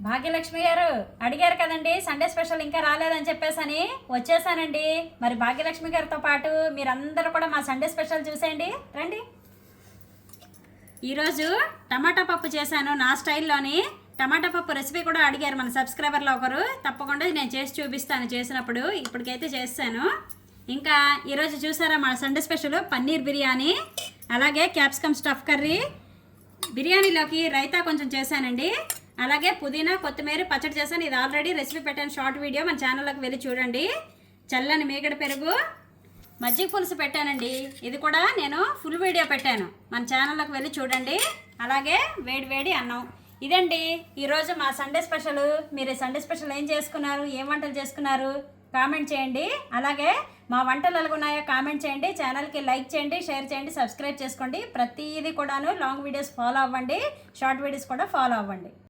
భాగ్యలక్ష్మి గారు అడిగారు కదండి సండే స్పెషల్ ఇంకా రాలేదని చెప్పేసని వచ్చేసానండి. మరి భాగ్యలక్ష్మి గారితో పాటు మీరందరూ కూడా మా సండే స్పెషల్ చూసేయండి రండి. ఈరోజు టమాటా పప్పు చేశాను నా స్టైల్లోని. టమాటా పప్పు రెసిపీ కూడా అడిగారు మన సబ్స్క్రైబర్లో ఒకరు. తప్పకుండా నేను చేసి చూపిస్తాను చేసినప్పుడు. ఇప్పటికైతే చేస్తాను. ఇంకా ఈరోజు చూసారా మా సండే స్పెషల్ పన్నీర్ బిర్యానీ, అలాగే క్యాప్సికమ్ స్టఫ్ కర్రీ, బిర్యానీలోకి రైతా కొంచెం చేశానండి, అలాగే పుదీనా కొత్తిమీర పచ్చడి చేశాను. ఇది ఆల్రెడీ రెసిపీ పెట్టాను షార్ట్ వీడియో, మన ఛానల్లోకి వెళ్ళి చూడండి. చల్లని మీగడ పెరుగు, మజ్జిగ పులుసు పెట్టానండి. ఇది కూడా నేను ఫుల్ వీడియో పెట్టాను, మన ఛానల్లోకి వెళ్ళి చూడండి. అలాగే వేడి వేడి అన్నం. ఇదండి ఈరోజు మా సండే స్పెషల్. మీరు సండే స్పెషల్ ఏం చేసుకున్నారు, ఏం వంటలు చేసుకున్నారు కామెంట్ చేయండి. అలాగే మా వంటలు ఎలాగున్నాయో కామెంట్ చేయండి. ఛానల్కి లైక్ చేయండి, షేర్ చేయండి, సబ్స్క్రైబ్ చేసుకోండి. ప్రతిదీ కూడాను లాంగ్ వీడియోస్ ఫాలో అవ్వండి, షార్ట్ వీడియోస్ కూడా ఫాలో అవ్వండి.